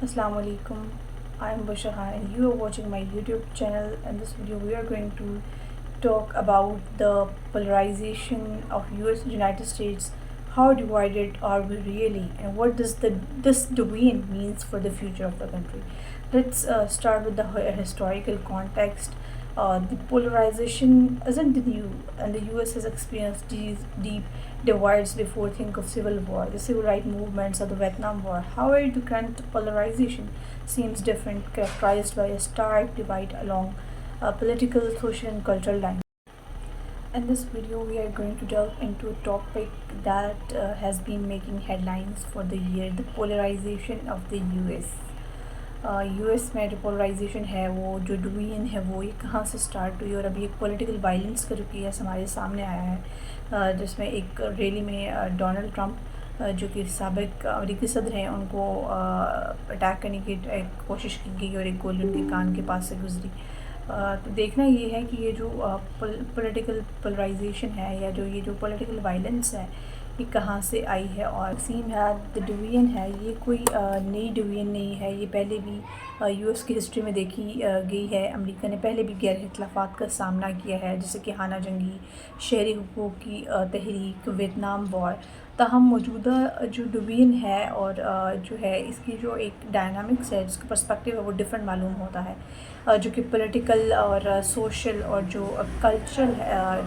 Assalamu alaikum. I am Bashaha and you are watching my YouTube channel. In this video we are going to talk about the polarization of United States. How divided are we really, and what does this division means for the future of the country? Let's start with the historical context. The polarization isn't new, and the US has experienced these deep divides before. Think of civil war, the civil rights movements, or the Vietnam War. However, the current polarization seems different, characterized by a stark divide along political, social, and cultural lines. In this video, we are going to delve into a topic that has been making headlines for the year: the polarization of the US. US में जो polarisation है, वो जो division है, वो ये कहाँ से स्टार्ट हुई और अभी एक पॉलिटिकल वायलेंस का जो केस हमारे सामने आया है, जिसमें एक रैली में डोनाल्ड ट्रंप जो कि साबिक अमरीकी सदर हैं, उनको अटैक करने की एक कोशिश की गई और एक गोली उनके कान के पास से गुजरी। तो देखना ये है कि ये जो पॉलिटिकल पोलराइजेशन है या जो ये जो पॉलिटिकल वायलेंस है, ये कहाँ से आई है। और सीम है द डिवीजन है, ये कोई नई डिवीजन नहीं है, ये पहले भी यूएस की हिस्ट्री में देखी गई है। अमेरिका ने पहले भी गैर इख्तलाफात का सामना किया है, जैसे कि खाना जंगी, शहरी हुकूक की तहरीक, वियतनाम वॉर। ताहम मौजूदा जो डिवीजन है और जो है इसकी जो एक डायनामिक्स है, जिसका पर्सपेक्टिव है, वो डिफरेंट मालूम होता है, जो कि पॉलिटिकल और सोशल और जो कल्चरल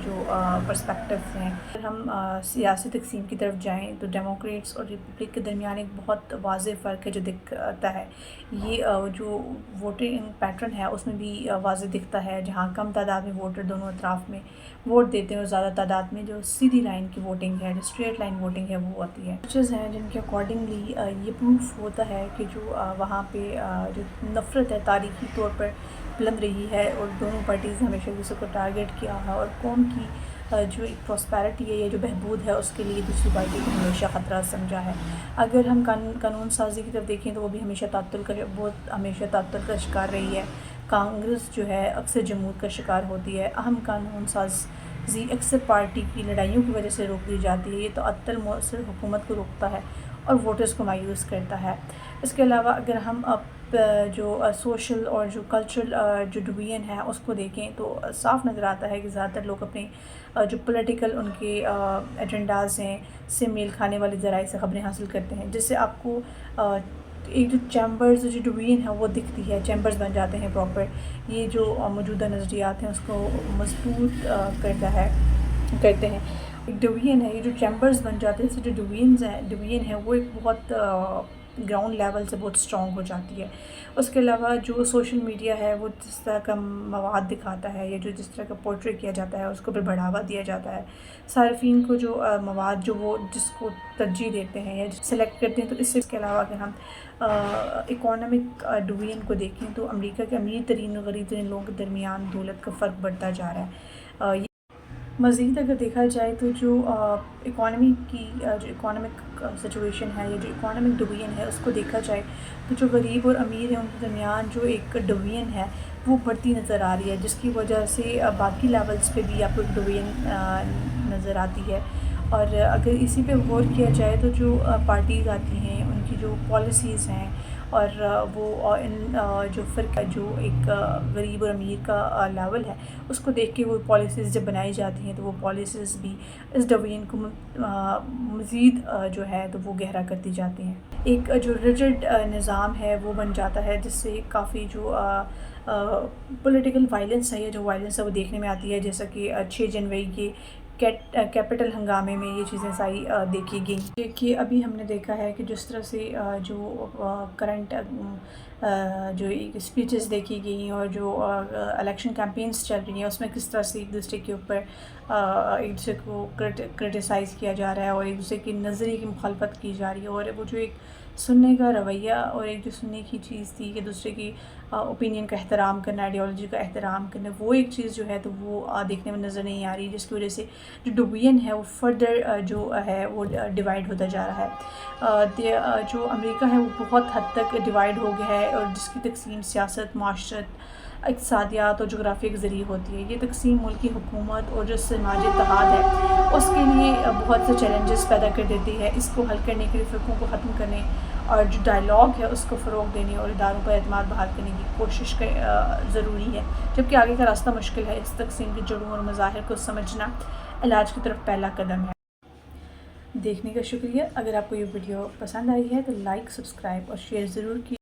जो पर्सपेक्टिव हैं। अगर हम सियासी तकसीम की तरफ जाएं तो डेमोक्रेट्स और रिपब्लिक के दरमियान एक बहुत वाज़ेह फ़र्क है जो दिखता है। ये जो वोटिंग पैटर्न है उसमें भी वाज़ेह दिखता है, जहाँ कम तादाद में वोटर दोनों अतराफ़ में वोट देते हैं और ज़्यादा तादाद में जो सीधी लाइन की वोटिंग है, जो स्ट्रेट लाइन वोटिंग है, वो होती है। चीज़ हैं जिनके अकॉर्डिंगली ये प्रूफ होता है कि जो वहाँ पे जो नफ़रत है तारीख़ी तौर पर बुलंद रही है और दोनों पार्टीज़ ने हमेशा दूसरे को टारगेट किया है और कौम की जो एक प्रॉस्पेरिटी है या जो बहबूद है उसके लिए दूसरी पार्टी को हमेशा ख़तरा समझा है। अगर हम कानून साजी की तरफ देखें तो वो भी हमेशा तात्तुल का शिकार रही है। कांग्रेस जो है अक्सर जमूत का शिकार होती है। अहम कानून साजी अक्सर पार्टी की लड़ाइयों की वजह से रोक दी जाती है। ये तो अत्तल मौसर हुकूमत को रोकता है और वोटर्स को मायूस करता है। इसके अलावा अगर हम अब जो सोशल और जो कल्चरल जो डिवीजन है उसको देखें तो साफ नज़र आता है कि ज़्यादातर लोग अपने जो पॉलिटिकल उनके एजेंडाज़ हैं से मेल खाने वाले ज़राए से ख़बरें हासिल करते हैं, जिससे आपको एक जो चैम्बर्स जो डिवीजन है वो दिखती है, चैम्बर्स बन जाते हैं प्रॉपर। ये जो मौजूदा नज़रियात हैं उसको मजबूत करते हैं। एक डिवीजन है, ये जो चैम्बर्स बन जाते हैं, जो डिवीजन है वो एक बहुत ग्राउंड लेवल से बहुत स्ट्रॉन्ग हो जाती है। उसके अलावा जो सोशल मीडिया है वो जिस तरह का मवाद दिखाता है या जो जिस तरह का पोर्ट्रे किया जाता है उसको भी बढ़ावा दिया जाता है। सार्फिन को जो मवाद जो वो जिसको तरजीह देते हैं या सेलेक्ट करते हैं। तो इसके अलावा अगर हम इकोनॉमिक डिवीजन को देखें तो अमेरिका के अमीर तरीन और गरीब तरीन लोगों के दरमियान दौलत का फ़र्क बढ़ता जा रहा है। मज़ीद अगर देखा जाए तो जो इकॉनमी की जो इकोनॉमिक सिचुएशन है या जो इकोनॉमिक डिवीजन है उसको देखा जाए तो जो गरीब और अमीर हैं उनके दरमियान जो एक डिवीजन है वो बढ़ती नज़र आ रही है, जिसकी वजह से बाकी लेवल्स पे भी आपको एक डिवीजन नज़र आती है। और अगर इसी पे गौर किया जाए तो जो पार्टीज़ आती हैं उनकी जो पॉलिसीज़ हैं और वो इन जो फ़र्क जो एक गरीब और अमीर का लेवल है उसको देख के वो पॉलिसीज़ जब बनाई जाती हैं तो वो पॉलिसीज़ भी इस डिवीजन को मज़ीद जो है तो वो गहरा करती जाती हैं। एक जो रिजिड निज़ाम है वो बन जाता है, जिससे काफ़ी जो पॉलिटिकल वायलेंस है या जो वायलेंस है वो देखने में आती है, जैसा कि 6 जनवरी के कैपिटल हंगामे में ये चीज़ें सारी देखी गई। देखिए अभी हमने देखा है कि जिस तरह से जो करंट जो स्पीचेस देखी गई और जो इलेक्शन कैंपेन्स चल रही हैं उसमें किस तरह से एक दूसरे के ऊपर एक दूसरे को क्रिटिसाइज़ किया जा रहा है और एक दूसरे की नज़रिए की मुखालफत की जा रही है। और वो जो एक सुनने का रवैया और एक जो सुनने की चीज़ थी कि दूसरे की ओपिनियन का एहतराम करना, आइडियोलॉजी का एहतराम करना, वो एक चीज़ जो है तो वो देखने में नज़र नहीं आ रही, जिसकी वजह से जो डिवीजन है वो फर्दर जो है वो डिवाइड होता जा रहा है। जो अमेरिका है वो बहुत हद तक डिवाइड हो गया है और जिसकी तकसीम सियासत, माशरत, इक़्तिसादियात और जोग्राफिया के ज़रिए होती है। ये तकसीम मुल्की हुकूमत और जो समाजी इत्तेहाद है उसके लिए बहुत से चैलेंजेस पैदा कर देती है। इसको हल करने के लिए फ़िरक़ों को ख़त्म करने اور جو ڈائلاگ ہے اس کو فروغ دینے اور اداروں پر اعتماد بحال کرنے کی کوشش ضروری ہے، جبکہ آگے کا راستہ مشکل ہے۔ اس تقسیم کی جڑوں اور مظاہر کو سمجھنا علاج کی طرف پہلا قدم ہے۔ دیکھنے کا شکریہ۔ اگر آپ کو یہ ویڈیو پسند آئی ہے تو لائک، سبسکرائب اور شیئر ضرور کیجیے۔